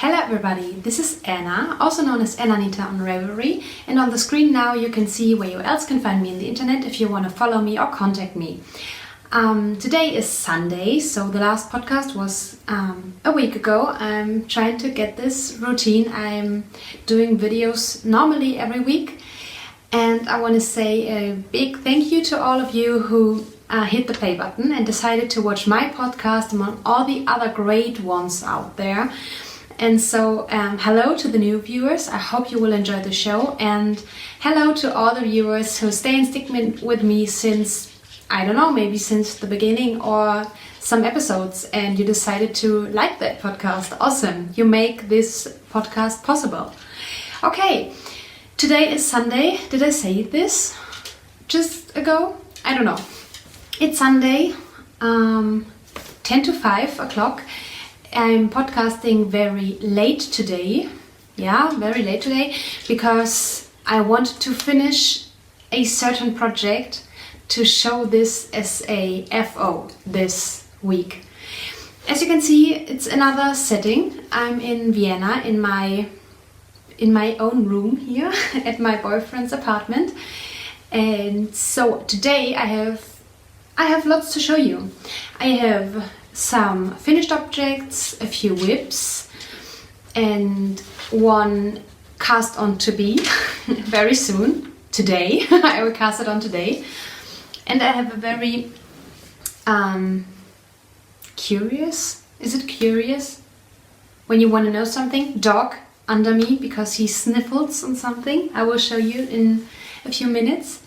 Hello everybody, this is Anna, also known as Anna-Anita on Ravelry, and on the screen now you can see where you else can find me in the internet if you want to follow me or contact me. Today is Sunday, so the last podcast was a week ago. I'm trying to get this routine. I'm doing videos normally every week, and I want to say a big thank you to all of you who hit the play button and decided to watch my podcast among all the other great ones out there. And so hello to the new viewers, I hope you will enjoy the show, and hello to all the viewers who stay and stick with me since, I don't know, maybe since the beginning or some episodes, and you decided to like that podcast. Awesome, you make this podcast possible. Okay, today is Sunday. Did I say this just ago? I don't know. It's Sunday, 10 to 5 o'clock. I'm podcasting very late today. Yeah, very late today, because I want to finish a certain project to show this as a FO this week. As you can see, it's another setting. I'm in Vienna in my own room here at my boyfriend's apartment. And so today I have lots to show you. I have some finished objects, a few whips, and one cast on to be very soon, today. I will cast it on today. And I have a very curious, is it curious? When you want to know something, dog under me because he sniffles on something. I will show you in a few minutes.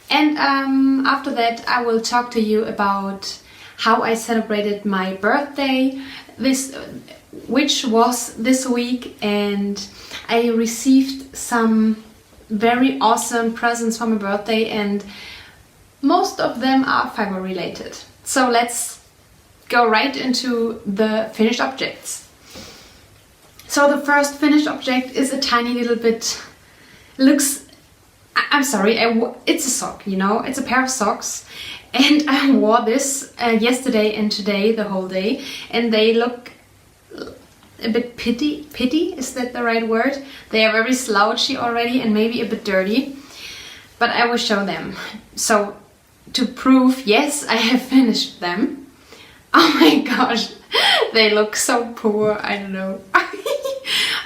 And after that I will talk to you about how I celebrated my birthday, which was this week, and I received some very awesome presents for my birthday, and most of them are fiber related. So let's go right into the finished objects. So the first finished object is a tiny little bit, I'm sorry, it's a sock, you know, it's a pair of socks. And I wore this yesterday and today, the whole day, and they look a bit pitty, is that the right word? They are very slouchy already and maybe a bit dirty, but I will show them. So to prove, yes, I have finished them. Oh my gosh, they look so poor, I don't know.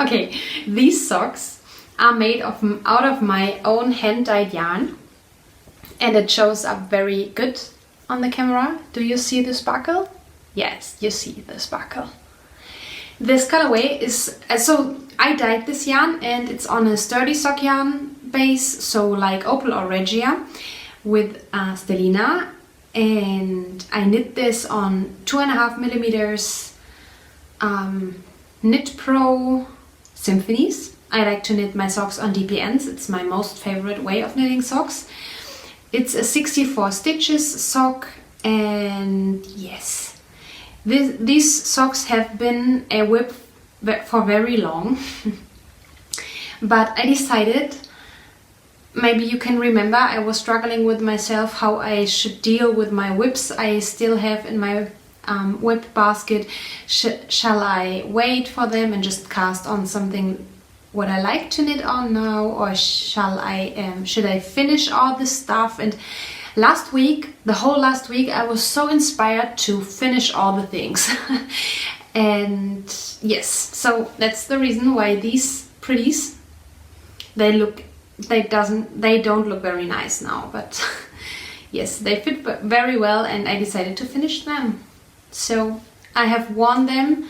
Okay, these socks are made out of my own hand-dyed yarn. And it shows up very good on the camera. Do you see the sparkle? Yes, you see the sparkle. This colorway is, so I dyed this yarn and it's on a sturdy sock yarn base, so like Opal or Regia with Stellina. And I knit this on 2.5 millimeters Knit Pro Symphonies. I like to knit my socks on DPNs. It's my most favorite way of knitting socks. It's a 64 stitches sock, and yes, these socks have been a whip for very long. But I decided, maybe you can remember, I was struggling with myself how I should deal with my whips I still have in my whip basket. Shall I wait for them and just cast on something what I like to knit on now, or should I finish all this stuff? And last week, the whole last week, I was so inspired to finish all the things. And yes, so that's the reason why these pretties, they don't look very nice now, but yes, they fit very well, and I decided to finish them. So I have worn them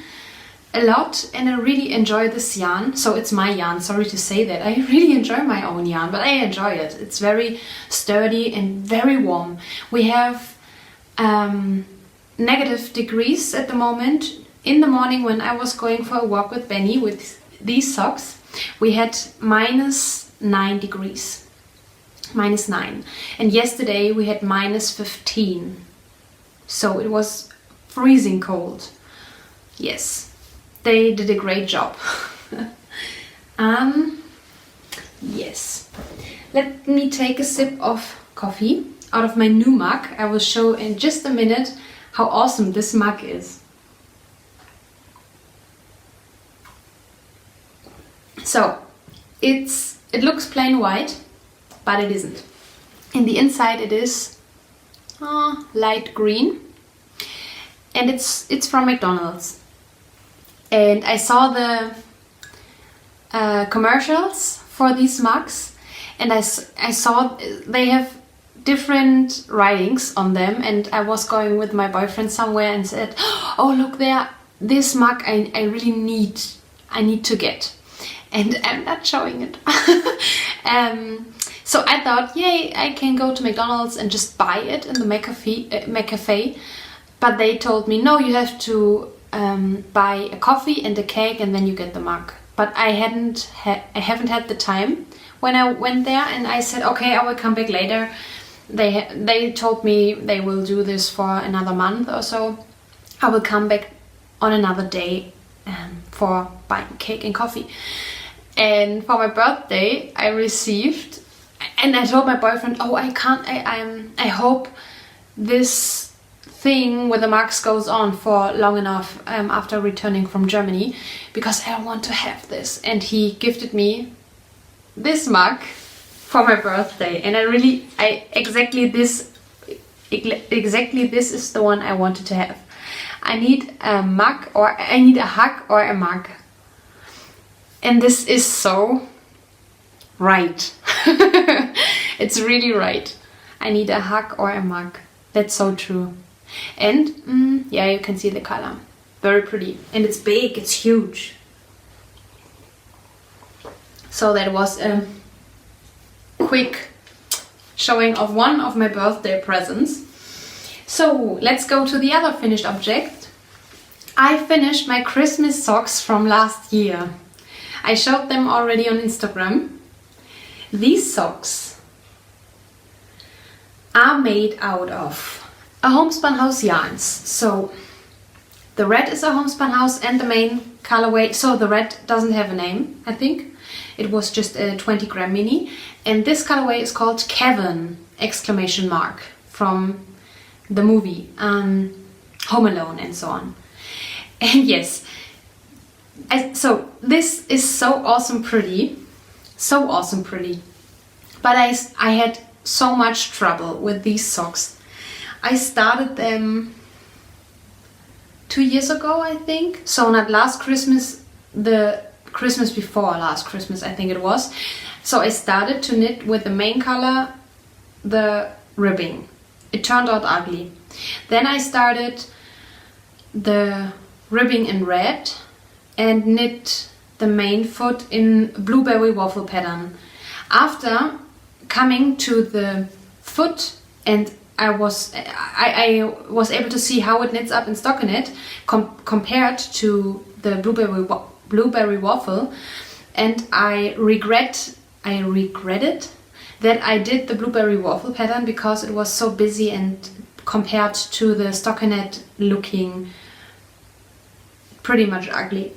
a lot, and I really enjoy this yarn. So it's my yarn, sorry to say that. I really enjoy my own yarn, but I enjoy it. It's very sturdy and very warm. We have negative degrees at the moment. In the morning when I was going for a walk with Benny with these socks, we had -9 degrees. -9. And yesterday we had -15. So it was freezing cold. Yes. They did a great job. Yes. Let me take a sip of coffee out of my new mug. I will show in just a minute how awesome this mug is. So it looks plain white, but it isn't. In the inside it is light green, and it's from McDonald's. And I saw the commercials for these mugs, and I saw they have different writings on them, and I was going with my boyfriend somewhere and said, oh look there, this mug I really need to get, and I'm not showing it. So I thought, yay, I can go to McDonald's and just buy it in the McCafe, but they told me, no, you have to buy a coffee and a cake and then you get the mug. But I haven't had the time when I went there, and I said, okay, I will come back later. They told me they will do this for another month or so. I will come back on another day for buying cake and coffee. And for my birthday, I received, and I told my boyfriend, oh, I hope this thing with the mugs goes on for long enough after returning from Germany, because I want to have this. And he gifted me this mug for my birthday, and exactly this is the one I wanted to have. I need a mug, or I need a hug or a mug, and this is so right. It's really right. I need a hug or a mug. That's so true. And yeah, you can see the color, very pretty, and it's big, it's huge. So that was a quick showing of one of my birthday presents. So let's go to the other finished object. I finished my Christmas socks from last year. I showed them already on Instagram. These socks are made out of a homespun house yarns. So the red is a homespun house, and the main colorway, so the red doesn't have a name, I think. It was just a 20 gram mini, and this colorway is called Kevin ! From the movie Home Alone and so on. And yes, so this is so awesome pretty, but I had so much trouble with these socks. I started them 2 years ago, I think. So not last Christmas, the Christmas before last Christmas, I think it was. So I started to knit with the main color, the ribbing. It turned out ugly. Then I started the ribbing in red and knit the main foot in blueberry waffle pattern. After coming to the foot, and I was able to see how it knits up in stockinette compared to the blueberry waffle, and I regretted that I did the blueberry waffle pattern because it was so busy and compared to the stockinette looking pretty much ugly.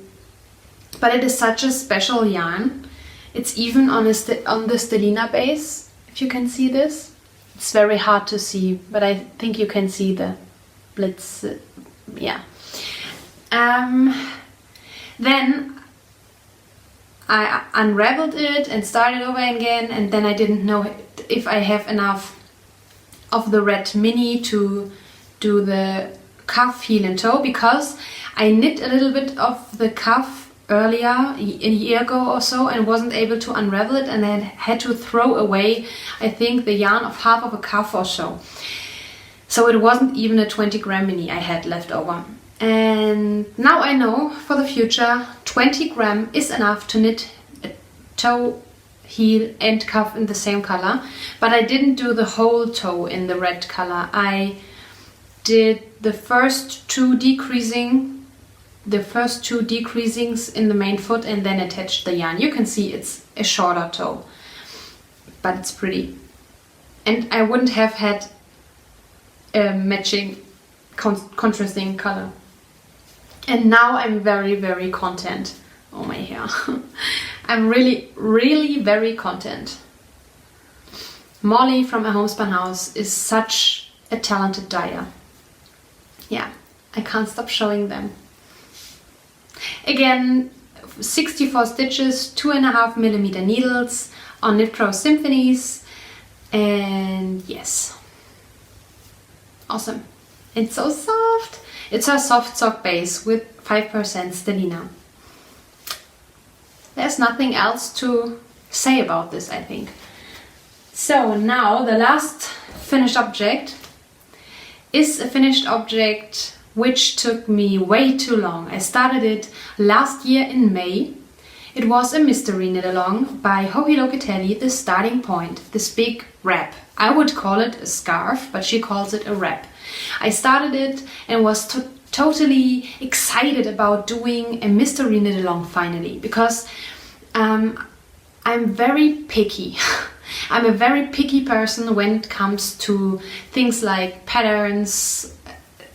But it is such a special yarn. It's even on the Stellina base, if you can see this. It's very hard to see, but I think you can see the blitz, yeah. Then I unraveled it and started over again, and then I didn't know if I have enough of the red mini to do the cuff, heel and toe, because I knit a little bit of the cuff earlier, a year ago or so, and wasn't able to unravel it, and then had to throw away, I think, the yarn of half of a cuff or so. So it wasn't even a 20 gram mini I had left over. And now I know for the future 20 gram is enough to knit a toe, heel and cuff in the same color. But I didn't do the whole toe in the red color. I did the first two decreasings in the main foot and then attached the yarn. You can see it's a shorter toe, but it's pretty. And I wouldn't have had a matching contrasting color. And now I'm very, very content. Oh, my hair. I'm really, really very content. Molly from A Homespun House is such a talented dyer. Yeah, I can't stop showing them. Again, 64 stitches, 2.5mm needles on Knit Pro Symphonies, and yes, awesome. It's so soft. It's a soft sock base with 5% stellina. There's nothing else to say about this, I think. So now the last finished object is a finished object which took me way too long. I started it last year in May. It was a mystery knit along by Joji Locatelli, The Starting Point, this big wrap. I would call it a scarf, but she calls it a wrap. I started it and was totally excited about doing a mystery knit along finally, because I'm very picky. I'm a very picky person when it comes to things like patterns,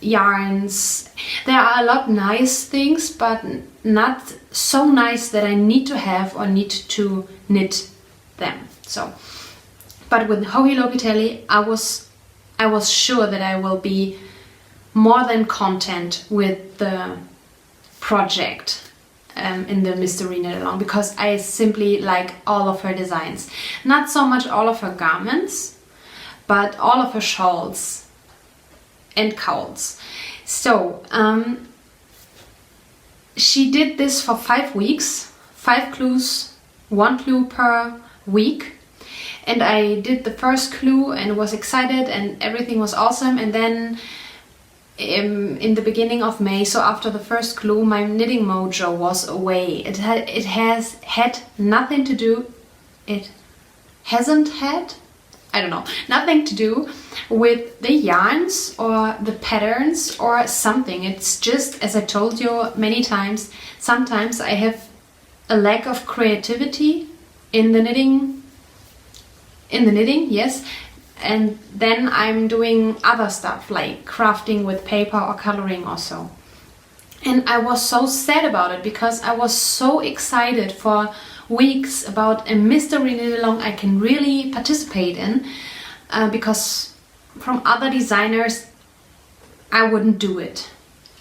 yarns. There are a lot of nice things, but not so nice that I need to have or need to knit them. So, but with Joji Locatelli, I was sure that I will be more than content with the project in the mystery knit along, because I simply like all of her designs. Not so much all of her garments, but all of her shawls and cowls. So she did this for 5 weeks, 5 clues, 1 clue per week. And I did the first clue and was excited and everything was awesome. And then in the beginning of May, so after the first clue, my knitting mojo was away. It has had nothing to do, it hasn't had, I don't know, nothing to do with the yarns or the patterns or something. It's just, as I told you many times, sometimes I have a lack of creativity in the knitting, yes. And then I'm doing other stuff like crafting with paper or coloring or so. And I was so sad about it because I was so excited for weeks about a mystery knit along I can really participate in, because from other designers I wouldn't do it.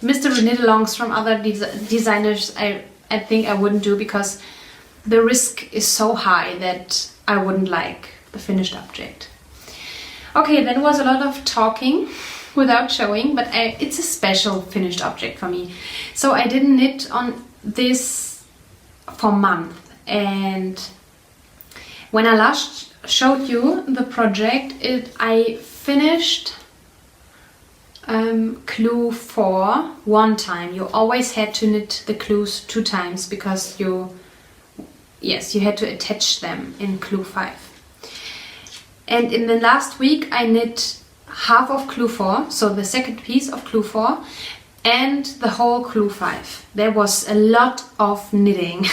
Mystery knit alongs from other designers I think I wouldn't do, because the risk is so high that I wouldn't like the finished object. Okay, then was a lot of talking without showing, but it's a special finished object for me. So I didn't knit on this for months, and when I last showed you the project, I finished clue 4 1 time. You always had to knit the clues 2 times because you had to attach them in clue 5. And in the last week I knit half of clue 4, so the second piece of clue 4, and the whole clue 5. There was a lot of knitting.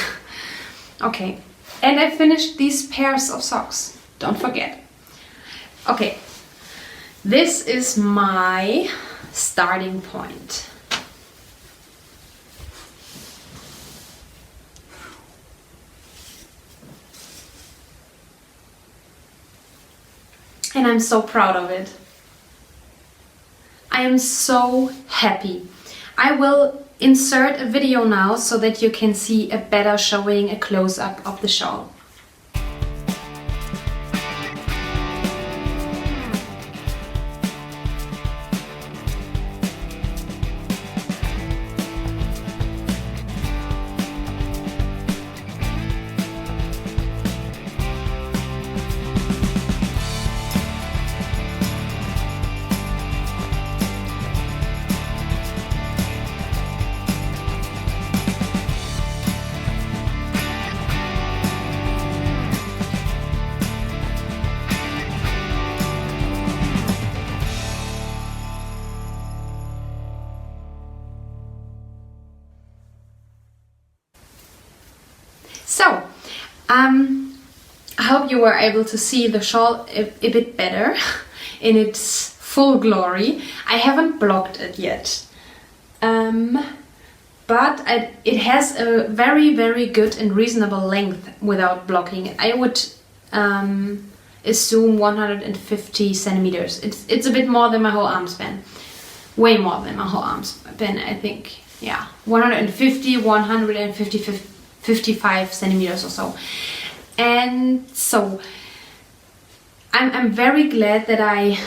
Okay, and I finished these pairs of socks, don't forget. Okay, this is my starting point. And I'm so proud of it. I am so happy. I will insert a video now so that you can see a better showing, a close-up of the shawl. So, I hope you were able to see the shawl a bit better in its full glory. I haven't blocked it yet, but it has a very, very good and reasonable length without blocking it. I would assume 150 centimeters. It's a bit more than my whole arm span. Way more than my whole arm span, I think. Yeah, 150, 150, 55 centimeters or so. And so I'm very glad that I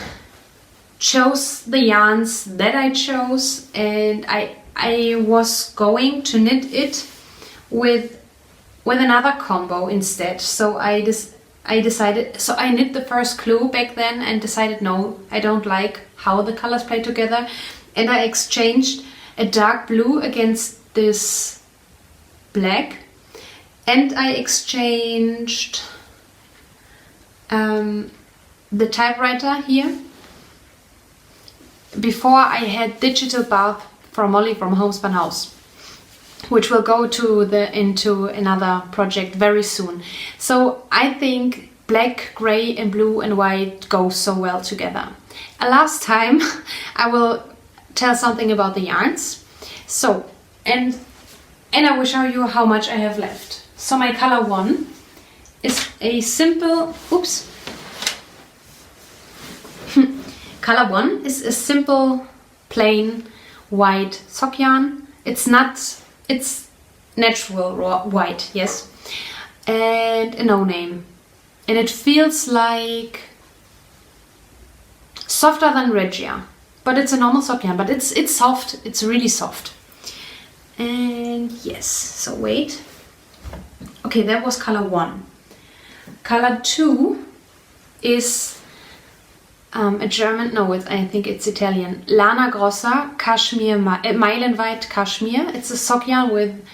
chose the yarns that I chose, and I was going to knit it with another combo instead. So I decided, so I knit the first clue back then and decided no, I don't like how the colors play together, and I exchanged a dark blue against this black, and I exchanged the typewriter here. Before I had Digital Bath from Molly from Homespun House, which will go into another project very soon. So I think black, gray and blue and white go so well together. Last time I will tell something about the yarns. So, and I will show you how much I have left. So my color 1 is a simple, color 1 is a simple, plain, white sock yarn. It's natural white, yes. And a no-name. And it feels like softer than Regia. But it's a normal sock yarn, but it's soft, it's really soft. And yes, so wait. Okay, that was color 1. Color 2 is a German, no, I think it's Italian. Lana Grossa Cashmere, Meilenweit Cashmere. It's a sock yarn with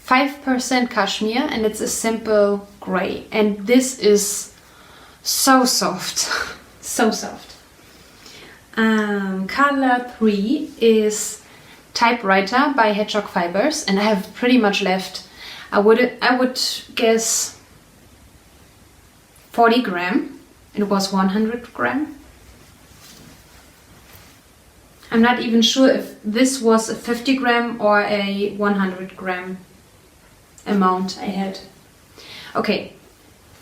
5% cashmere, and it's a simple gray. And this is so soft, so soft. Color 3 is Typewriter by Hedgehog Fibers, and I have pretty much left. I would guess 40 gram. It was 100 gram. I'm not even sure if this was a 50 gram or a 100 gram amount I had. Okay,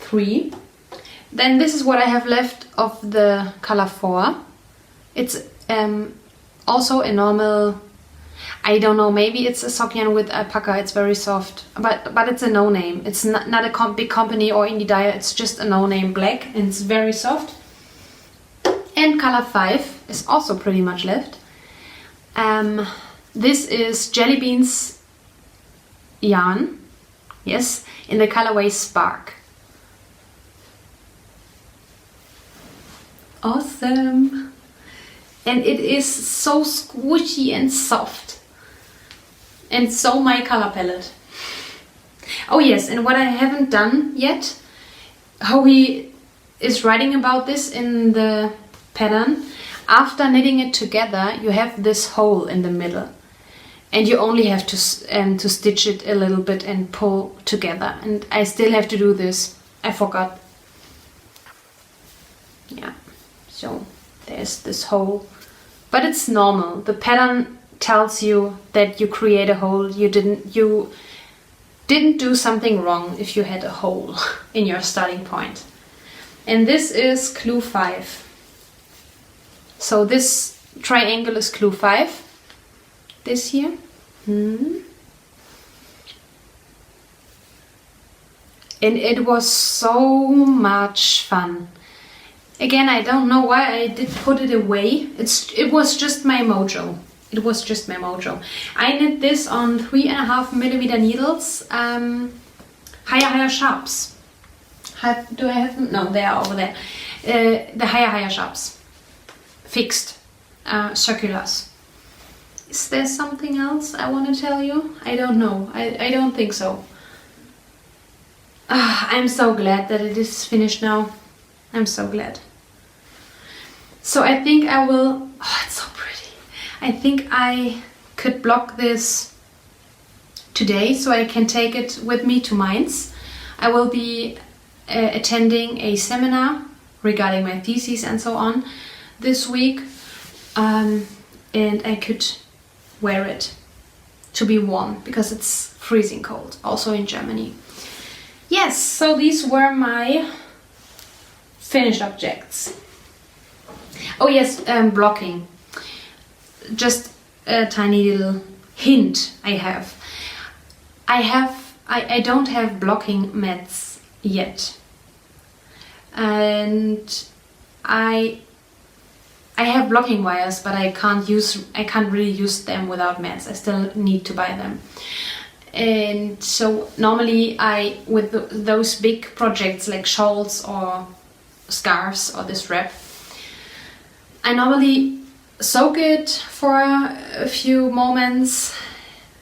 3. Then this is what I have left of the color 4. It's also a normal, I don't know, maybe it's a sock yarn with alpaca. It's very soft, but it's a no-name. It's not a big company or indie dye. It's just a no-name black, and it's very soft. And color 5 is also pretty much left. This is Jelly Beans yarn, yes, in the colorway Spark. Awesome! And it is so squishy and soft. And so my color palette. Oh yes, and what I haven't done yet, Howie is writing about this in the pattern. After knitting it together, you have this hole in the middle. And you only have to stitch it a little bit and pull together. And I still have to do this. I forgot. Yeah, so there's this hole. But it's normal. The pattern tells you that you create a hole. You didn't do something wrong if you had a hole in your starting point. And this is clue 5. So this triangle is clue 5. This here. And it was so much fun. Again, I don't know why I did put it away. It was just my mojo. It was just my mojo. I knit this on 3.5mm needles. Higher Sharps. Do I have them? No, they are over there. The higher Sharps. Fixed. Circulars. Is there something else I want to tell you? I don't know. I don't think so. I'm so glad that it is finished now. I'm so glad. So I think I will... Oh, it's so pretty. I think I could block this today so I can take it with me to Mainz. I will be attending a seminar regarding my thesis and so on this week. And I could wear it to be warm because it's freezing cold, also in Germany. Yes, so these were my finished objects. Oh yes, blocking. Just a tiny little hint I have. I don't have blocking mats yet. And I have blocking wires, but I can't really use them without mats. I still need to buy them. And so normally those big projects like shawls or scarves or this wrap, I normally soak it for a few moments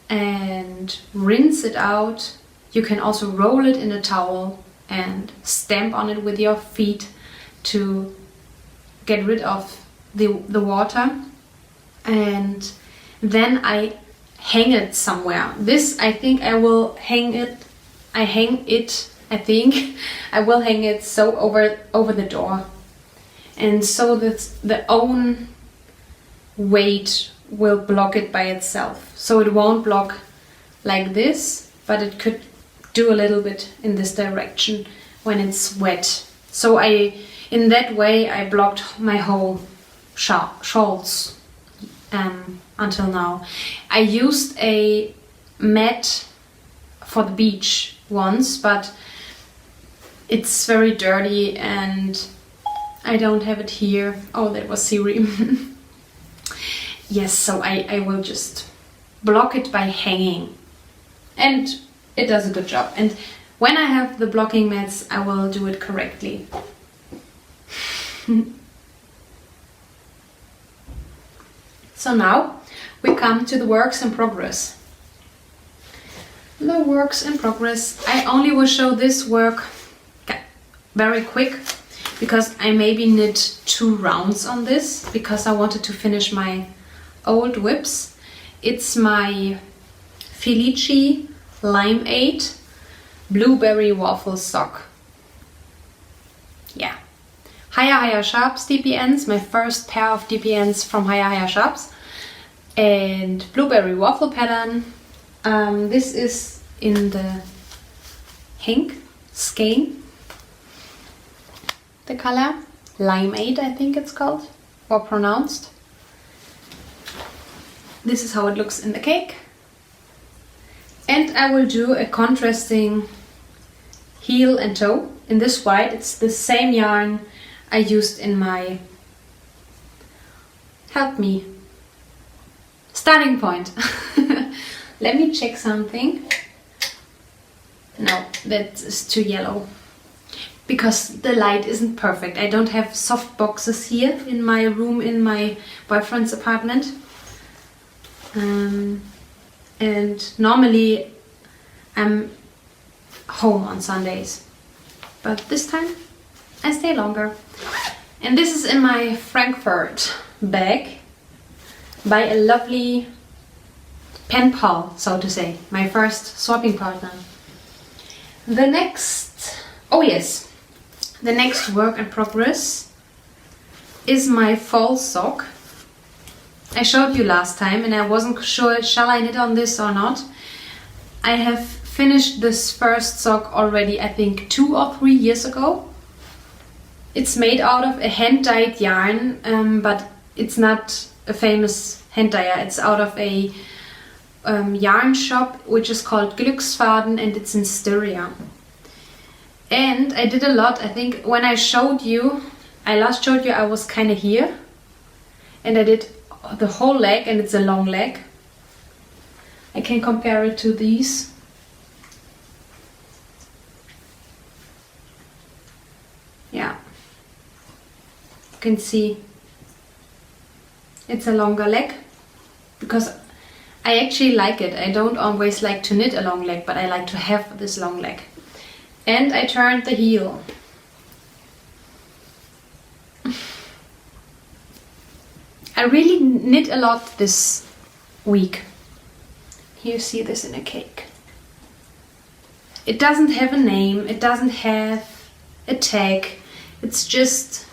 and rinse it out. You can also roll it in a towel and stamp on it with your feet to get rid of the water. And then I hang it somewhere. This, I think I will hang it. I will hang it so over the door, and so that the own weight will block it by itself. So it won't block like this, but it could do a little bit in this direction when it's wet. So in that way I blocked my whole shawls until now. I used a mat for the beach once, but it's very dirty and I don't have it here. Oh, that was Siri. Yes, so I will just block it by hanging, and it does a good job. And when I have the blocking mats, I will do it correctly. So now we come to the works in progress. The works in progress. I only will show this work very quick because I maybe knit 2 rounds on this because I wanted to finish my old whips. It's my Felici Limeade Blueberry Waffle Sock. Yeah. Higher Sharps DPNs, my first pair of DPNs from Higher Sharps. And Blueberry Waffle pattern. This is in the Henk skein. The color Limeade, I think it's called or pronounced. This is how it looks in the cake. And I will do a contrasting heel and toe in this white. It's the same yarn I used in my, help me, starting point. Let me check something. No, that is too yellow because the light isn't perfect. I don't have soft boxes here in my room in my boyfriend's apartment. And normally I'm home on Sundays, but this time I stay longer. And this is in my Frankfurt bag by a lovely pen pal, so to say, my first swapping partner. The next work in progress is my fall sock. I showed you last time and I wasn't sure, shall I knit on this or not? I have finished this first sock already, I think 2 or 3 years ago. It's made out of a hand-dyed yarn, but it's not a famous hand dyer. It's out of a yarn shop which is called Glücksfaden, and it's in Styria. And I did a lot. I think when I last showed you I was kind of here, and I did the whole leg, and it's a long leg. I can compare it to these. Yeah, you can see it's a longer leg because I actually like it. I don't always like to knit a long leg, but I like to have this long leg. And I turned the heel. I really knit a lot this week. You see this in a cake. It doesn't have a name, it doesn't have a tag. It's just,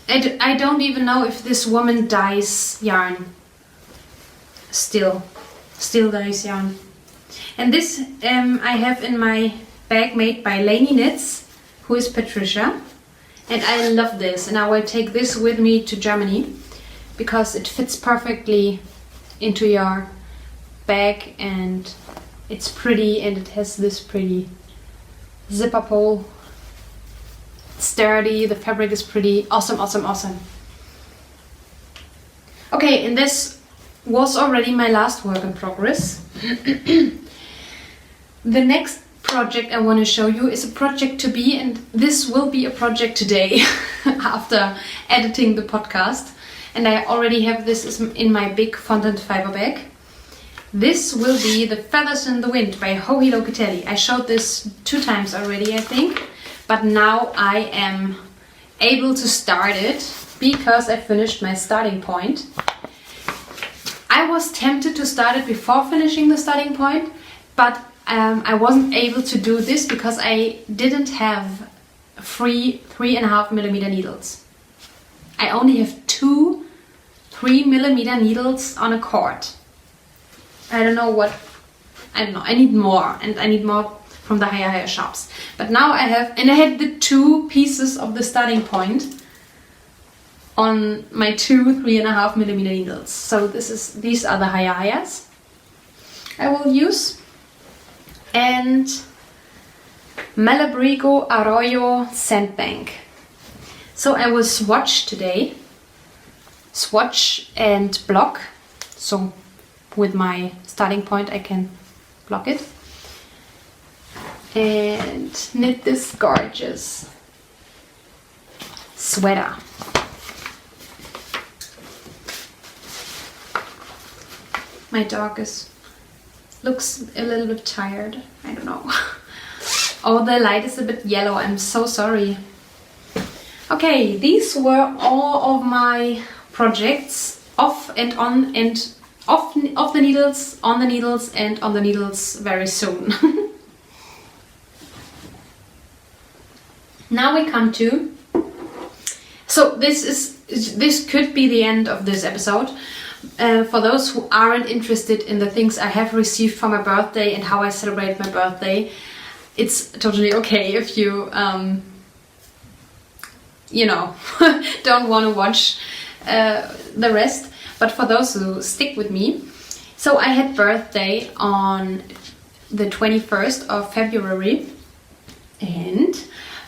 I don't even know if this woman dyes yarn. Still dyes yarn. And this I have in my bag made by Lainey Knits, who is Patricia. And I love this, and I will take this with me to Germany because it fits perfectly into your bag and It's pretty, and it has this pretty zipper pull. Sturdy, the fabric is pretty. Awesome, awesome, awesome. Okay, and this was already my last work in progress. The next project I want to show you is a project to be, and this will be a project today after editing the podcast. And I already have this in my big fondant fiber bag. This will be The Feathers in the Wind by Joji Locatelli. I showed this 2 times already, I think, but now I am able to start it because I finished my starting point. I was tempted to start it before finishing the starting point, but I wasn't able to do this because I didn't have free 3.5mm needles. I only have 2 3mm needles on a cord. I don't know, I need more, and I need more from the higher shops. But now I have, and I had the 2 pieces of the starting point on my 2 3.5mm needles. So these are the higher I will use. And Malabrigo Arroyo Sandbank. So I will swatch today. Swatch and block. So with my starting point I can block it. And knit this gorgeous sweater. My dog looks a little bit tired. I don't know. Oh, the light is a bit yellow. I'm so sorry. Okay, these were all of my projects off and on, and off the needles, on the needles, and on the needles very soon. Now we come to. So this could be the end of this episode. For those who aren't interested in the things I have received for my birthday and how I celebrate my birthday, it's totally okay if you, don't want to watch the rest. But for those who stick with me, so I had birthday on the 21st of February, and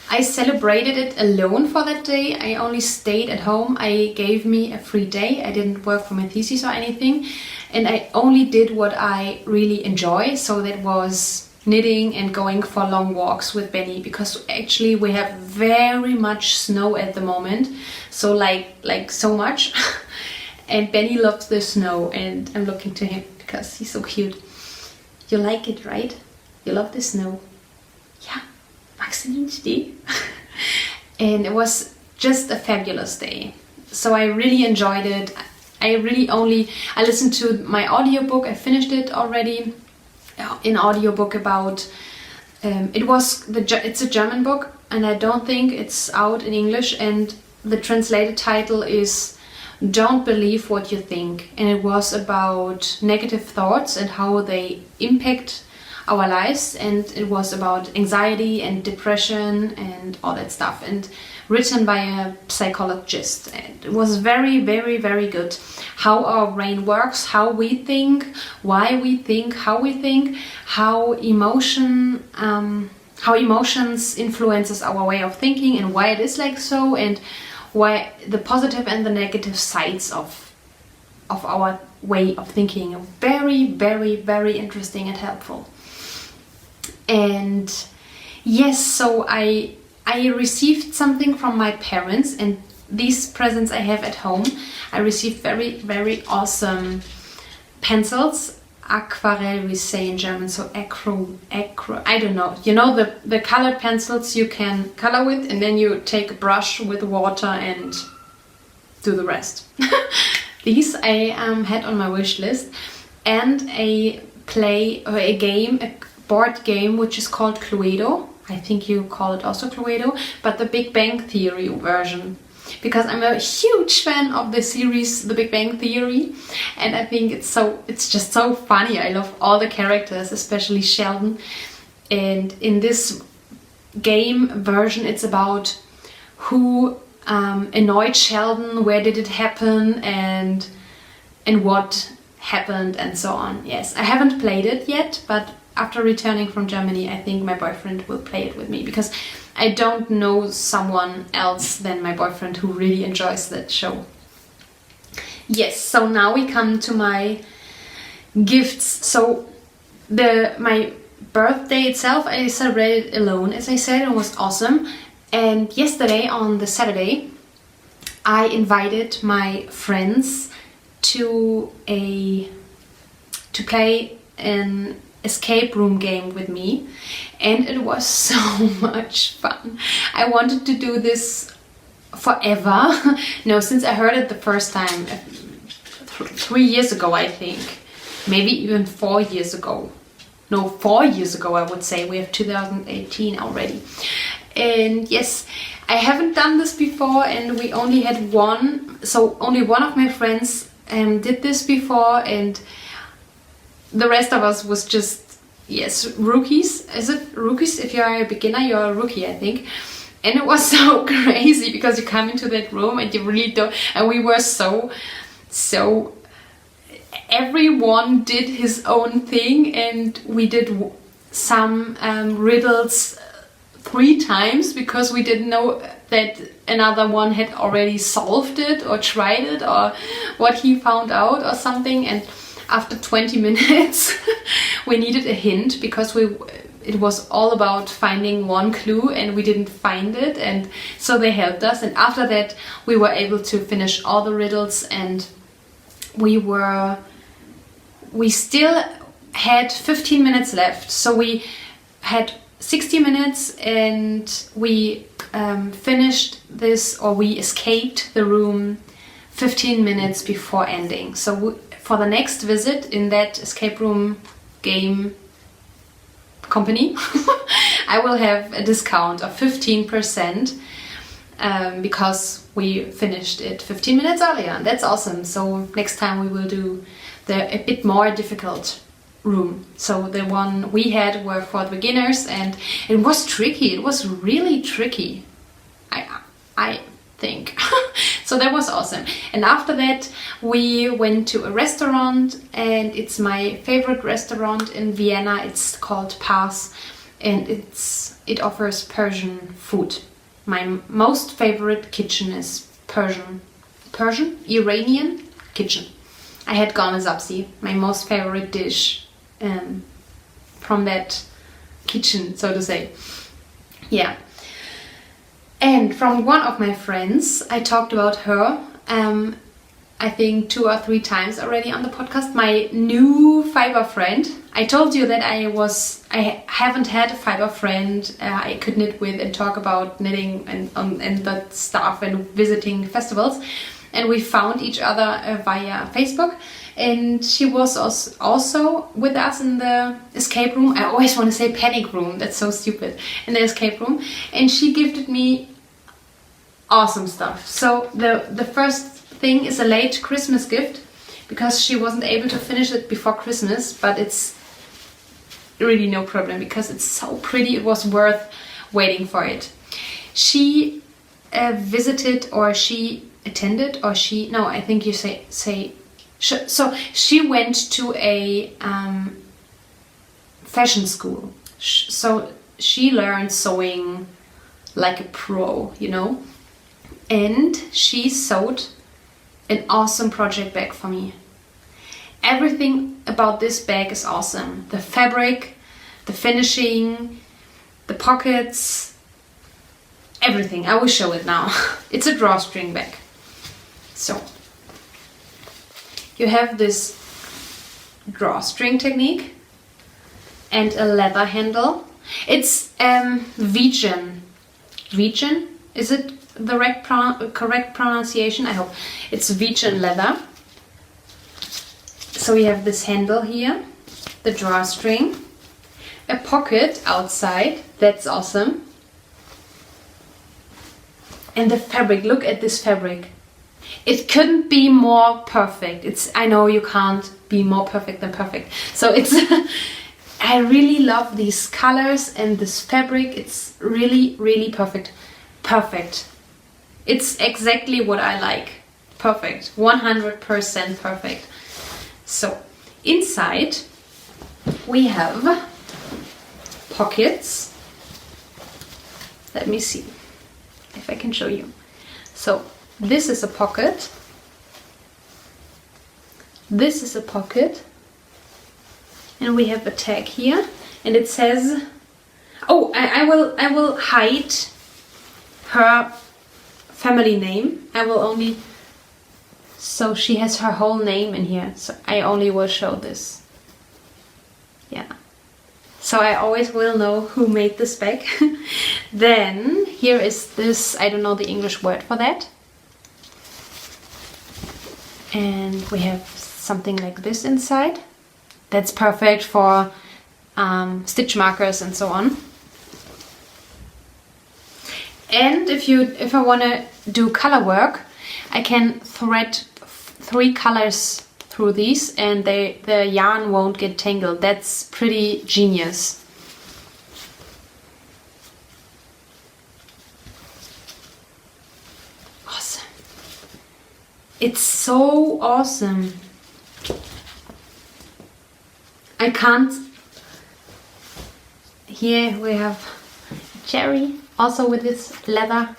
I celebrated it alone for that day. I only stayed at home. I gave me a free day. I didn't work for my thesis or anything. And I only did what I really enjoy. So that was knitting and going for long walks with Benny. Because actually we have very much snow at the moment. So like so much. And Benny loves the snow. And I'm looking to him because he's so cute. You like it, right? You love the snow. Yeah. Day. And it was just a fabulous day. So I really enjoyed it. I listened to my audiobook. I finished it already. In audiobook about it's a German book, and I don't think it's out in English, and the translated title is Don't Believe What You Think, and it was about negative thoughts and how they impact our lives, and it was about anxiety and depression and all that stuff, and written by a psychologist. And it was very, very, very good. How our brain works, how we think, why we think, how we think, how emotions influences our way of thinking, and why it is like so, and why the positive and the negative sides of our way of thinking. Very, very, very interesting and helpful. And yes, so I received something from my parents, and these presents I have at home. I received very, very awesome pencils. Aquarelle we say in German, so acro, I don't know. You know the colored pencils you can color with, and then you take a brush with water and do the rest. These I had on my wish list, and a board game which is called Cluedo. I think you call it also Cluedo, but the Big Bang Theory version. Because I'm a huge fan of the series The Big Bang Theory, and I think it's just so funny. I love all the characters, especially Sheldon. And in this game version, it's about who annoyed Sheldon, where did it happen, and what happened, and so on. Yes, I haven't played it yet, but after returning from Germany, I think my boyfriend will play it with me, because I don't know someone else than my boyfriend who really enjoys that show. Yes, so now we come to my gifts. So my birthday itself, I celebrated alone, as I said. It was awesome. And yesterday, on the Saturday, I invited my friends to play an escape room game with me, and it was so much fun. I wanted to do this forever. No, since I heard it the first time 3 years ago, I think, maybe even 4 years ago. No, 4 years ago, I would say. We have 2018 already. And yes, I haven't done this before, and we only had one, so only one of my friends did this before, and the rest of us was just, yes, rookies. Is it rookies? If you're a beginner, you're a rookie, I think. And it was so crazy, because you come into that room and you really don't, and we were so everyone did his own thing, and we did some riddles 3 times, because we didn't know that another one had already solved it or tried it, or what he found out or something. And after 20 minutes we needed a hint, because it was all about finding one clue and we didn't find it, and so they helped us. And after that we were able to finish all the riddles, and we still had 15 minutes left. So we had 60 minutes, and we finished this, or we escaped the room 15 minutes before ending. So for the next visit in that escape room game company, I will have a discount of 15%, because we finished it 15 minutes earlier, and that's awesome. So next time we will do a bit more difficult room. So the one we had were for the beginners, and it was tricky. It was really tricky, I think. So that was awesome. And after that we went to a restaurant, and it's my favorite restaurant in Vienna. It's called Pars, and it offers Persian food. My most favorite kitchen is Persian, Iranian kitchen. I had gamezabzi, my most favorite dish from that kitchen, so to say. Yeah. And from one of my friends, I talked about her, I think 2 or 3 times already on the podcast, my new fiber friend. I told you that I haven't had a fiber friend I could knit with and talk about knitting and that stuff and visiting festivals. And we found each other via Facebook, and she was also with us in the escape room. I always want to say panic room, that's so stupid, in the escape room. And she gifted me awesome stuff. So the first thing is a late Christmas gift, because she wasn't able to finish it before Christmas, but it's really no problem, because it's so pretty. It was worth waiting for it. She visited, or she attended, or I think you say so she went to a fashion school, so she learned sewing like a pro, and she sewed an awesome project bag for me. Everything about this bag is awesome. The fabric, the finishing, the pockets, everything. I will show it now. It's a drawstring bag. So you have this drawstring technique and a leather handle. It's vegan. Vegan? Is it the correct pronunciation? I hope. It's vegan leather. So we have this handle here, the drawstring, a pocket outside. That's awesome. And the fabric. Look at this fabric. It couldn't be more perfect. I know you can't be more perfect than perfect. So it's I really love these colors and this fabric. It's really, really perfect. Perfect. It's exactly what I like. Perfect. 100% perfect. So inside we have pockets. Let me see if I can show you. So this is a pocket. This is a pocket. And we have a tag here. And it says, oh, I will hide her family name. I will only, so she has her whole name in here. So I only will show this. Yeah. So I always will know who made this bag. Then here is this, I don't know the English word for that. And we have something like this inside. That's perfect for stitch markers and so on. And if I want to do color work, I can thread 3 colors through these and the yarn won't get tangled. That's pretty genius. Awesome. It's so awesome. I can't. Here we have cherry, also with this leather.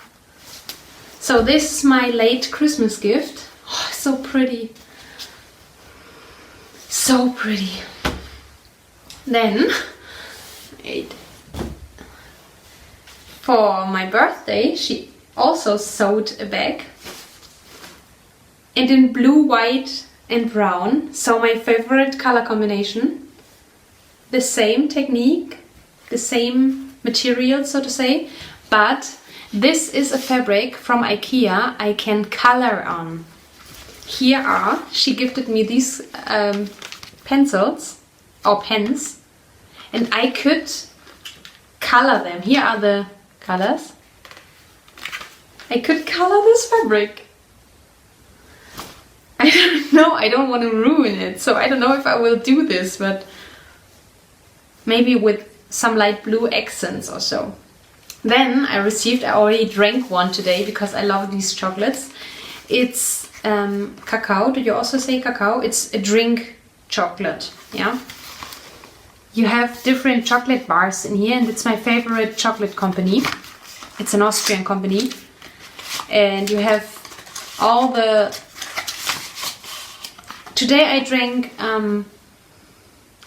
So this is my late Christmas gift. Oh, so pretty. So pretty. Then, for my birthday, she also sewed a bag. And in blue, white and brown. So my favorite color combination. The same technique, the same material, so to say. But this is a fabric from IKEA I can color on. Here are, she gifted me these pencils or pens, and I could color them. Here are the colors. I could color this fabric. I don't know, I don't want to ruin it, so I don't know if I will do this, but maybe with some light blue accents or so. Then I already drank one today because I love these chocolates. It's cacao. Do you also say cacao? It's a drink chocolate, yeah? You have different chocolate bars in here, and it's my favorite chocolate company. It's an Austrian company. And you have all the... Today I drank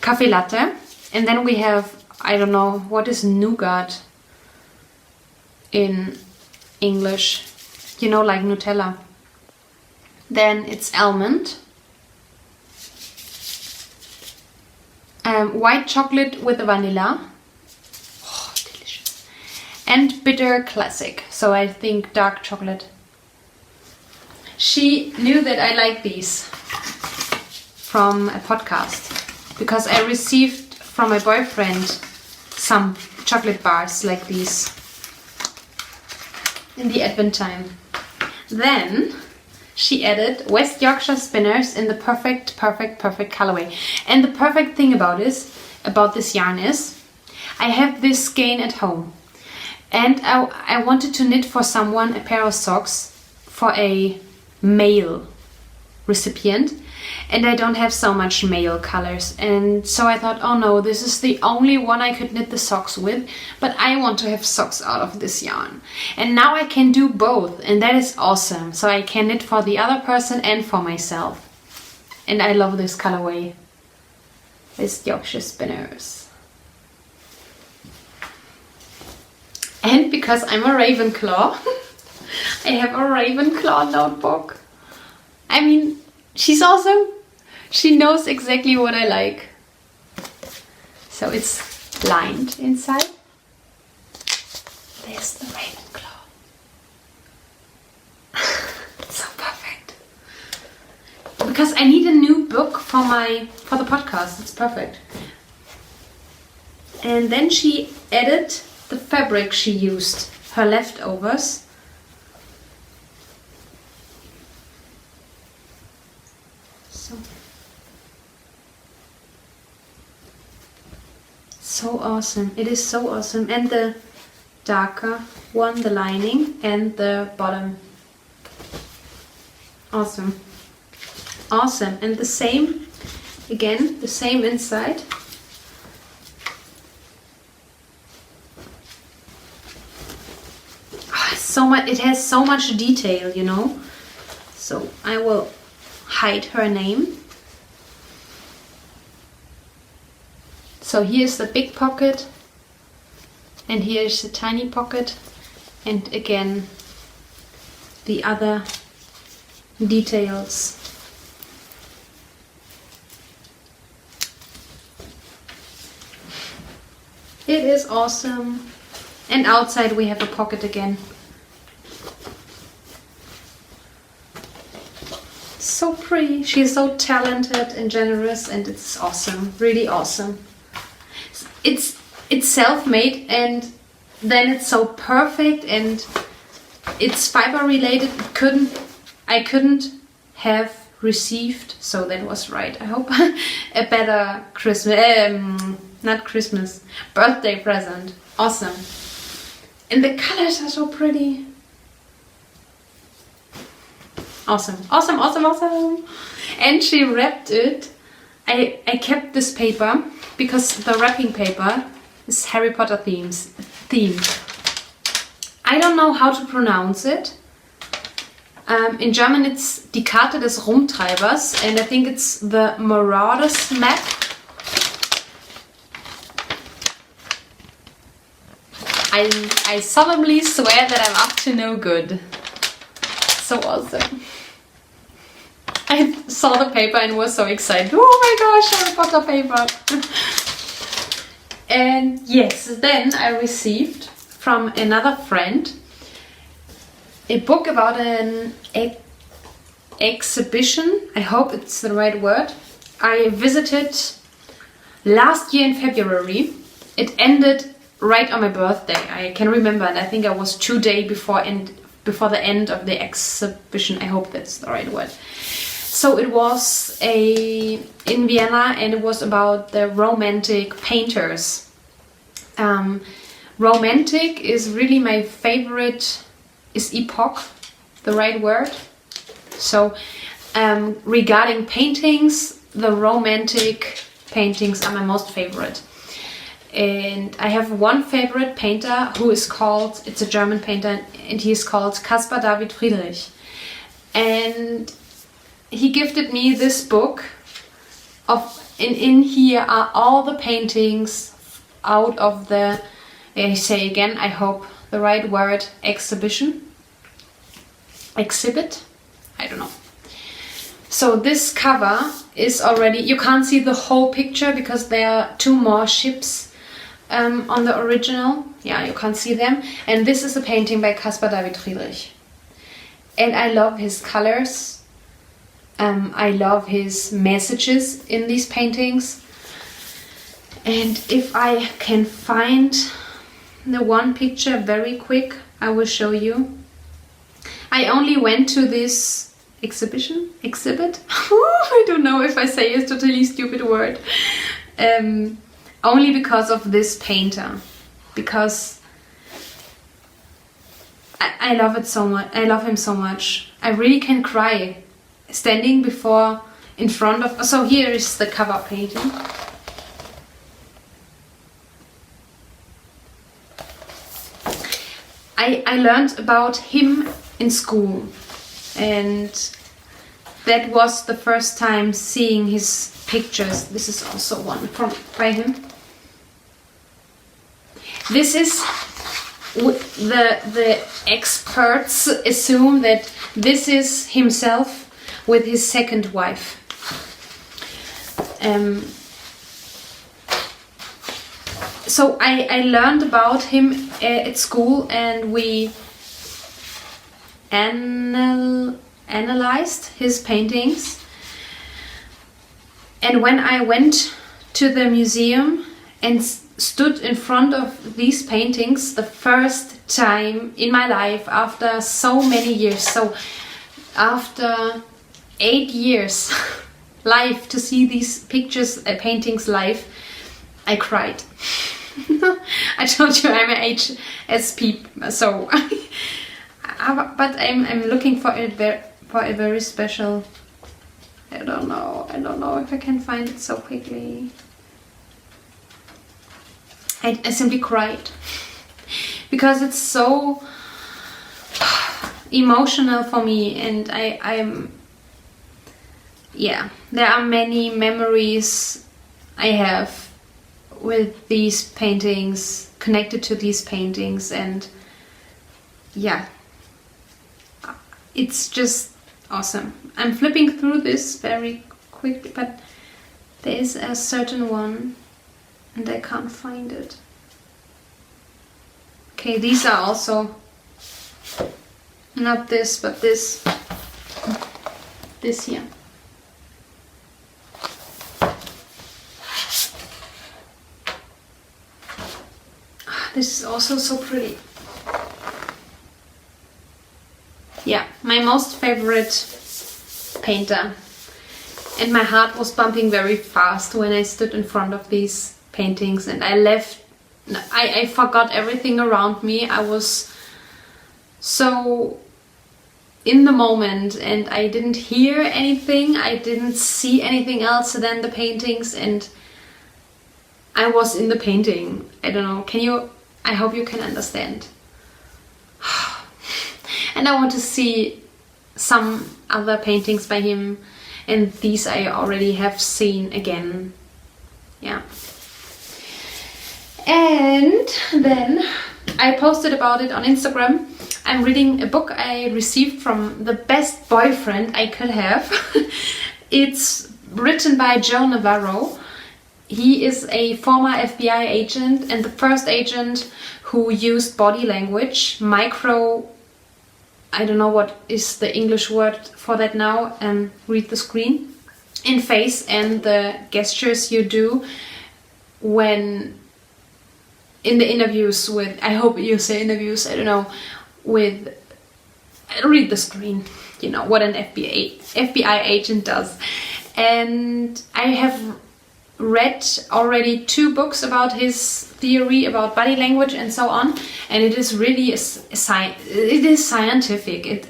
cafe latte, and then we have, I don't know, what is nougat in English? You know, like Nutella. Then it's almond. White chocolate with the vanilla. Oh, delicious. And bitter classic. So I think dark chocolate. She knew that I like these from a podcast. Because I received from my boyfriend some chocolate bars like these in the Advent time. Then she added West Yorkshire spinners in the perfect colorway. And the perfect thing about this yarn is I have this skein at home. And I wanted to knit for someone a pair of socks for a male recipient. And I don't have so much male colors. And so I thought, oh no, this is the only one I could knit the socks with. But I want to have socks out of this yarn. And now I can do both. And that is awesome. So I can knit for the other person and for myself. And I love this colorway. West Yorkshire Spinners. And because I'm a Ravenclaw, I have a Ravenclaw notebook. I mean, she's awesome. She knows exactly what I like. So it's lined inside. There's the Ravenclaw. It's so perfect. Because I need a new book for the podcast. It's perfect. And then she added the fabric she used, her leftovers. So awesome. It is so awesome. And the darker one, the lining and the bottom. Awesome. Awesome. And the same, again, the same inside. so much. It has so much detail, you know. So I will hide her name. So here's the big pocket, and here's the tiny pocket, and again the other details. It is awesome. And outside we have a pocket again. So pretty. She's so talented and generous, and it's awesome. Really awesome. It's self-made, and then it's so perfect, and it's fiber related. I couldn't have received, so that was right, I hope, a better birthday present. Awesome. And the colors are so pretty. Awesome, awesome, awesome, awesome. And she wrapped it. I kept this paper because the wrapping paper is Harry Potter themed. I don't know how to pronounce it. In German it's Die Karte des Rumtreibers, and I think it's the Marauders map. I solemnly swear that I'm up to no good. So awesome. I saw the paper and was so excited. Oh my gosh, Harry Potter paper. And yes, then I received from another friend a book about an exhibition. I hope it's the right word. I visited last year in February. It ended right on my birthday. I can remember, and I think I was 2 days before the end of the exhibition. I hope that's the right word. So it was in Vienna, and it was about the romantic painters. Romantic is really my favorite. Is epoch the right word? So regarding paintings, the romantic paintings are my most favorite. And I have one favorite painter who is called, it's a German painter, and he is called Caspar David Friedrich. And he gifted me this book and in here are all the paintings out of the, I say again, I hope the right word, exhibit, I don't know. So this cover is already, you can't see the whole picture because there are 2 more ships on the original. Yeah, you can't see them. And this is a painting by Caspar David Friedrich. And I love his colors. I love his messages in these paintings. And if I can find the one picture very quick, I will show you. I only went to this exhibit. I don't know if I say a totally stupid word. Only because of this painter, because I love it so much. I love him so much. I really can cry standing in front of. So here is the cover painting. I learned about him in school, and that was the first time seeing his pictures. This is also one by him. This is the experts assume that this is himself with his second wife. So I learned about him at school, and we analyzed his paintings. And when I went to the museum and stood in front of these paintings the first time in my life after so many years, so after 8 years live to see these paintings live, I cried. I told you I'm an HSP, so but I'm looking for a very special. I don't know if I can find it so quickly. I simply cried because it's so emotional for me, and there are many memories I have with these paintings, connected to these paintings, and yeah, it's just awesome. I'm flipping through this very quick, but there is a certain one and I can't find it. Okay, these are also not this, but this here. This is also so pretty. Yeah, my most favorite painter. And my heart was pumping very fast when I stood in front of these paintings, and I forgot everything around me. I was so in the moment, and I didn't hear anything, I didn't see anything else than the paintings, and I was in the painting. I don't know, I hope you can understand. And I want to see some other paintings by him, and these I already have seen again. Yeah. And then I posted about it on Instagram. I'm reading a book I received from the best boyfriend I could have. It's written by Joe Navarro. He is a former FBI agent, and the first agent who used body language, I don't know what is the English word for that now, read the screen, in face, and the gestures you do when in the interviews with, I hope you say interviews, I don't know, with, read the screen, you know, what an FBI agent does. And I have read already 2 books about his theory about body language and so on, and it is really it is scientific.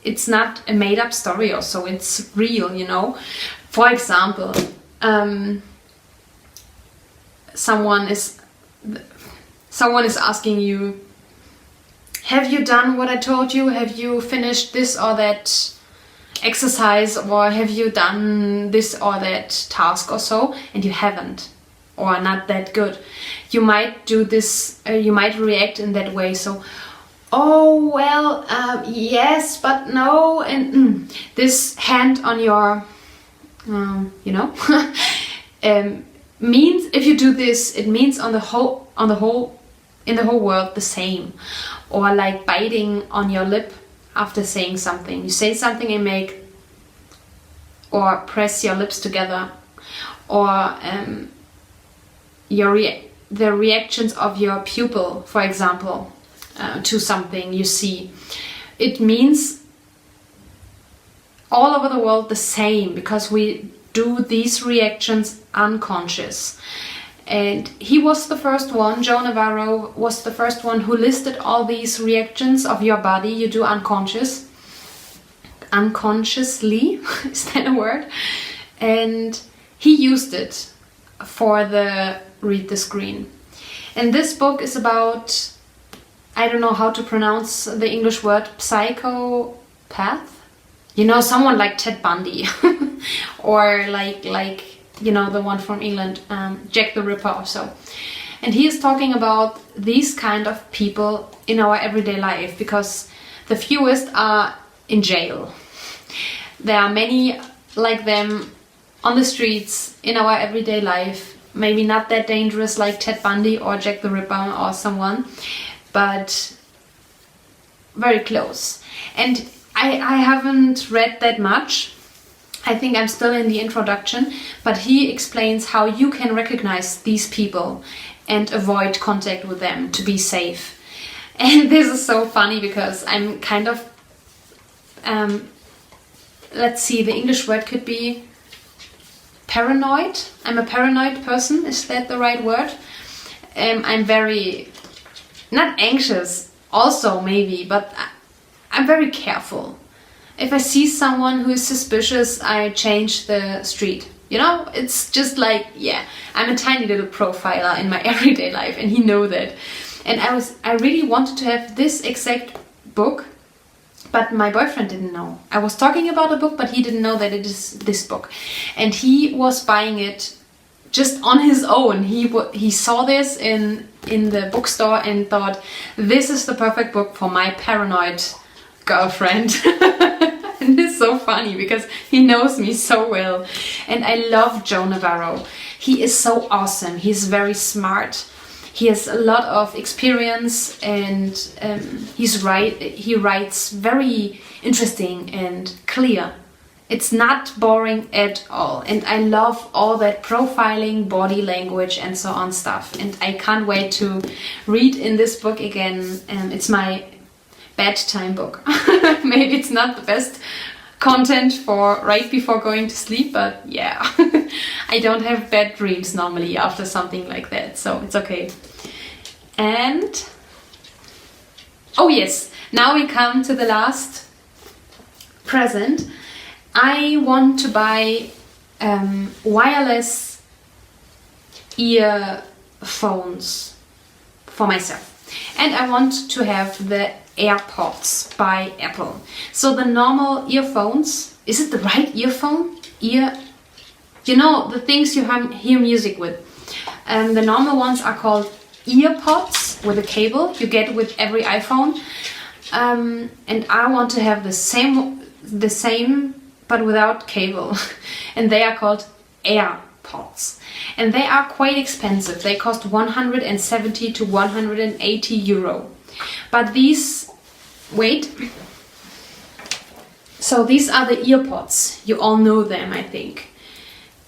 It's not a made-up story or so, it's real, you know. For example, someone is asking you, have you done what I told you? Have you finished this or that exercise, or have you done this or that task or so, and you haven't, or not that good? You might do this, you might react in that way. So, oh well, yes, but no, and this hand on your, you know, means if you do this, it means in the whole world the same. Or like biting on your lip after saying something. You say something and or press your lips together, or the reactions of your pupil, for example, to something you see. It means all over the world the same, because we do these reactions unconscious. And he was the first one, Joe Navarro was the first one who listed all these reactions of your body you do unconsciously, is that a word? And he used it for the read the screen. And this book is about, I don't know how to pronounce the English word, psychopath? You know, someone like Ted Bundy, or like you know, the one from England, Jack the Ripper or so. And he is talking about these kind of people in our everyday life, because the fewest are in jail. There are many like them on the streets in our everyday life, maybe not that dangerous like Ted Bundy or Jack the Ripper or someone, but very close. And I haven't read that much. I think I'm still in the introduction, but he explains how you can recognize these people and avoid contact with them to be safe. And this is so funny because I'm kind of, let's see, the English word could be paranoid. I'm a paranoid person, is that the right word? I'm very, not anxious, also maybe, but I'm very careful. If I see someone who is suspicious, I change the street. You know, it's just like, yeah, I'm a tiny little profiler in my everyday life, and he knows that. And I really wanted to have this exact book But my boyfriend didn't know. I was talking about a book, but he didn't know that it is this book. And he was buying it just on his own. He saw this in the bookstore and thought, this is the perfect book for my paranoid girlfriend. And it's so funny because he knows me so well. And I love Joe Navarro. He is so awesome. He's very smart. He has a lot of experience, and he writes very interesting and clear. It's not boring at all. And I love all that profiling, body language and so on stuff. And I can't wait to read in this book again. It's my bedtime book. Maybe it's not the best content for right before going to sleep, but yeah. I don't have bad dreams normally after something like that, so it's okay. And oh yes, now we come to the last present. I want to buy wireless earphones for myself, and I want to have the AirPods by Apple. So the normal earphones, is it the right earphone? You know, the things you hear music with. The normal ones are called EarPods with a cable you get with every iPhone. And I want to have the same but without cable. And they are called AirPods. And they are quite expensive. They cost 170 to 180 euro. But these, wait. So these are the EarPods. You all know them, I think.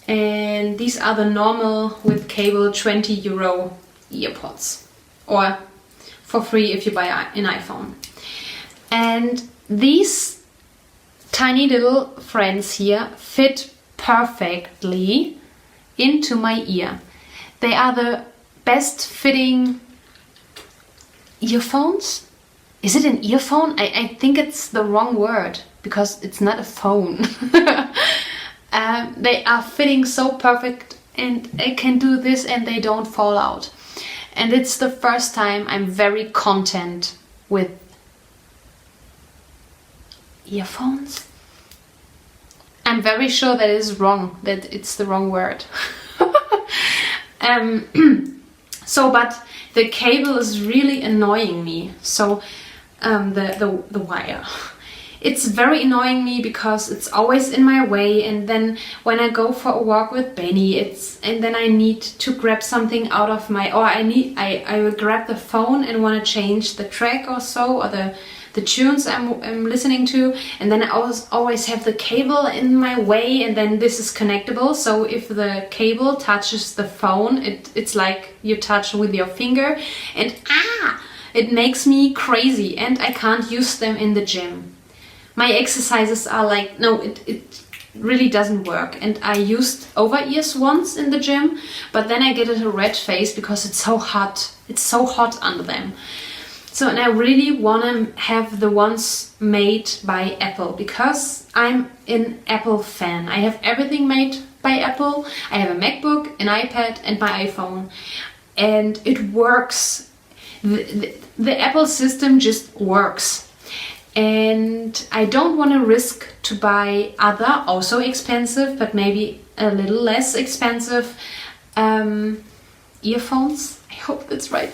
And these are the normal with cable 20 euro EarPods. Or for free if you buy an iPhone. And these tiny little friends here fit perfectly into my ear. They are the best fitting earphones. Is it an earphone? I think it's the wrong word because it's not a phone. They are fitting so perfect, and I can do this and they don't fall out. And it's the first time I'm very content with earphones. I'm very sure that is wrong, that it's the wrong word. But the cable is really annoying me. So the wire. It's very annoying me because it's always in my way, and then when I go for a walk with Benny, and then I need to grab something out of I will grab the phone and want to change the track or so, or the tunes I'm listening to, and then I always have the cable in my way, and then this is connectable, so if the cable touches the phone, it's like you touch with your finger, and it makes me crazy, and I can't use them in the gym. My exercises are like, no, it really doesn't work. And I used over-ears once in the gym, but then I get a red face because it's so hot. It's so hot under them. So, and I really want to have the ones made by Apple because I'm an Apple fan. I have everything made by Apple. I have a MacBook, an iPad, and my iPhone. And it works. The Apple system just works. And I don't want to risk to buy other, also expensive, but maybe a little less expensive earphones. I hope that's right.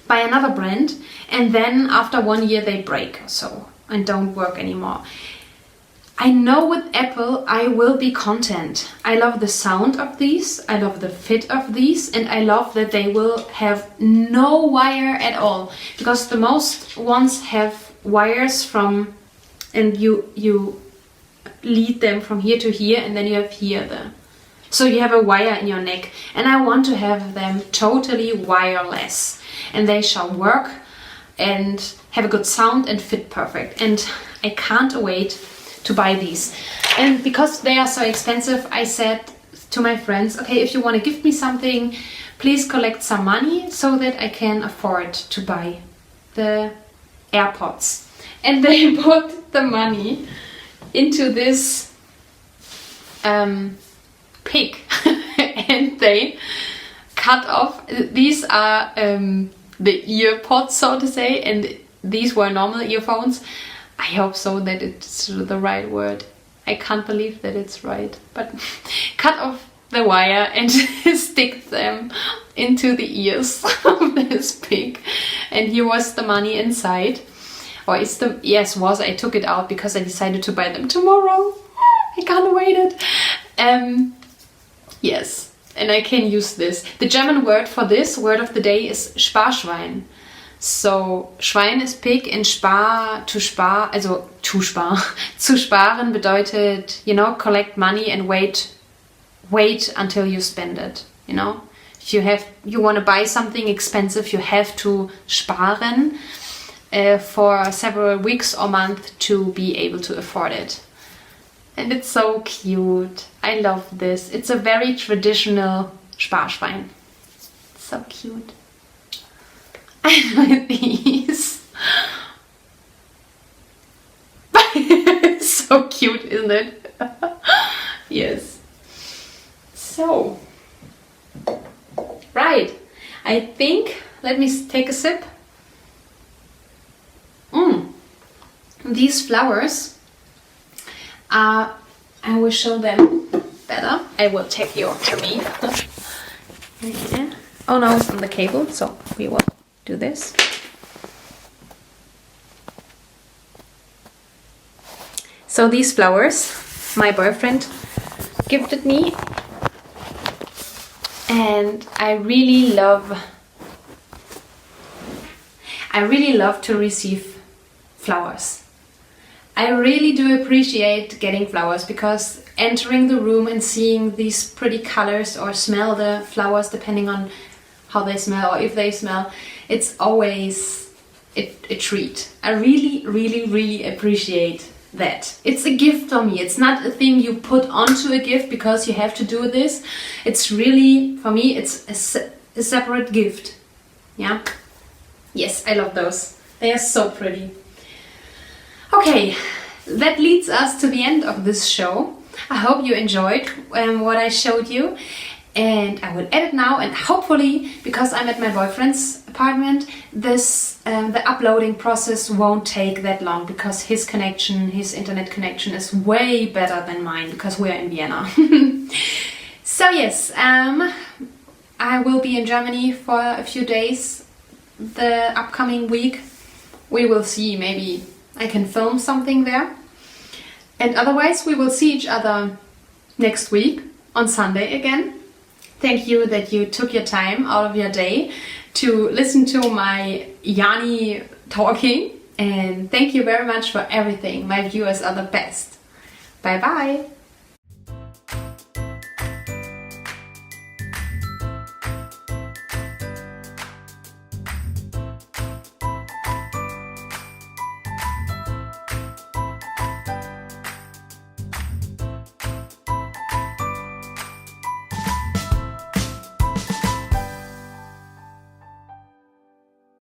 By another brand, and then after 1 year they break or so and don't work anymore. I know with Apple I will be content. I love the sound of these, I love the fit of these, and I love that they will have no wire at all, because the most ones have wires from, and you lead them from here to here, and then you have here so you have a wire in your neck, and I want to have them totally wireless, and they shall work and have a good sound and fit perfect, and I can't wait to buy these. And because they are so expensive, I said to my friends, okay, if you want to gift me something, please collect some money so that I can afford to buy the AirPods. And they put the money into this pig and they cut off. These are the earpods, so to say, and these were normal earphones. I hope so that it's the right word. I can't believe that it's right. But cut off the wire and stick them into the ears of this pig. And here was the money inside. Or it's the, yes, was, I took it out because I decided to buy them tomorrow. I can't wait it. Yes, and I can use this. The German word for this, word of the day, is Sparschwein. So, Schwein is pig and zu sparen bedeutet, you know, collect money and wait until you spend it, you know. If you want to buy something expensive, you have to sparen for several weeks or months to be able to afford it. And it's so cute. I love this. It's a very traditional Sparschwein. So cute. I like these. So cute, isn't it? Yes. So, right. I think, let me take a sip. These flowers are, I will show them better. I will take you to me. Here. Oh no, it's on the cable, so we will do this. So these flowers, my boyfriend gifted me, and I really love to receive flowers. I really do appreciate getting flowers because entering the room and seeing these pretty colors or smell the flowers depending on how they smell or if they smell, it's always a treat. I really appreciate that. It's a gift for me. It's not a thing you put onto a gift because you have to do this. It's really, for me, it's a separate gift. Yeah? Yes, I love those. They are so pretty. Okay, that leads us to the end of this show. I hope you enjoyed what I showed you, and I will edit now, and hopefully, because I'm at my boyfriend's apartment, the uploading process won't take that long because his internet connection is way better than mine because we're in Vienna. So yes, I will be in Germany for a few days the upcoming week. We will see, maybe I can film something there. And otherwise, we will see each other next week on Sunday again. Thank you that you took your time out of your day to listen to my Jani talking. And thank you very much for everything. My viewers are the best. Bye bye.